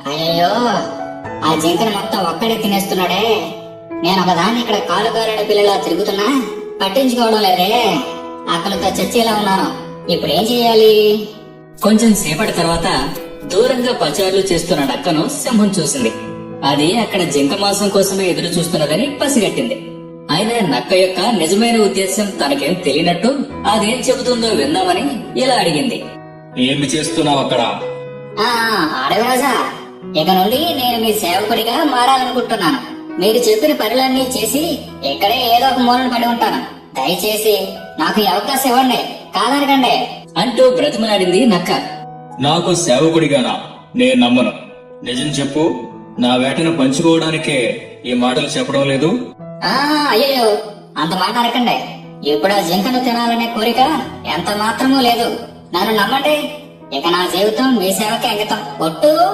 అయ్యో, ఆ జింకను మొత్తం ఒక్కడే తినేస్తున్నాడే. నేను ఒకదాన్ని ఇక్కడ కాలు కాలిన పిల్లలా తిరుగుతున్నా పట్టించుకోవడం లేదే. ఆకలితో చచ్చేలా ఉన్నాను. ఇప్పుడేం చెయ్యాలి? కొంచెం సేపటి తర్వాత దూరంగా పచారులు చేస్తున్న నక్కను సింహం చూసింది. అది అక్కడ జింక మాంసం కోసమే ఎదురు చూస్తున్నదని పసిగట్టింది. అయినా నక్క యొక్క నిజమైన ఉద్దేశం తనకేం తెలియనట్టు అదేం చెబుతుందో విందామని ఇలా అడిగింది. ఏమి చేస్తున్నావు అక్కడ? అడవిరాజా, ఇక నుండి నేను మీ సేవకుడిగా మారాలనుకుంటున్నాను. మీరు చెప్పిన పనులన్నీ చేసి ఇక్కడే ఏదో ఒక మూలన పడి ఉంటాను. దయచేసి నాకు ఈ అవకాశం ఇవ్వండి, కాదనకండి అంటూ బ్రతిమలాడింది నక్క. నాకు సేవకుడిగానా? నేను నమ్మను. నిజం చెప్పు, నా వేటను పంచుకోవడానికే ఈ మాటలు చెప్పడం లేదు. అయ్యో, అంత మాట అనకండి. ఇప్పుడు ఆ జింకను తినాలనే కోరిక ఎంత మాత్రమూ లేదు. నన్ను నమ్మండి. ఇక నా జీవితం మీ సేవకే అంకితం. ఒట్టు.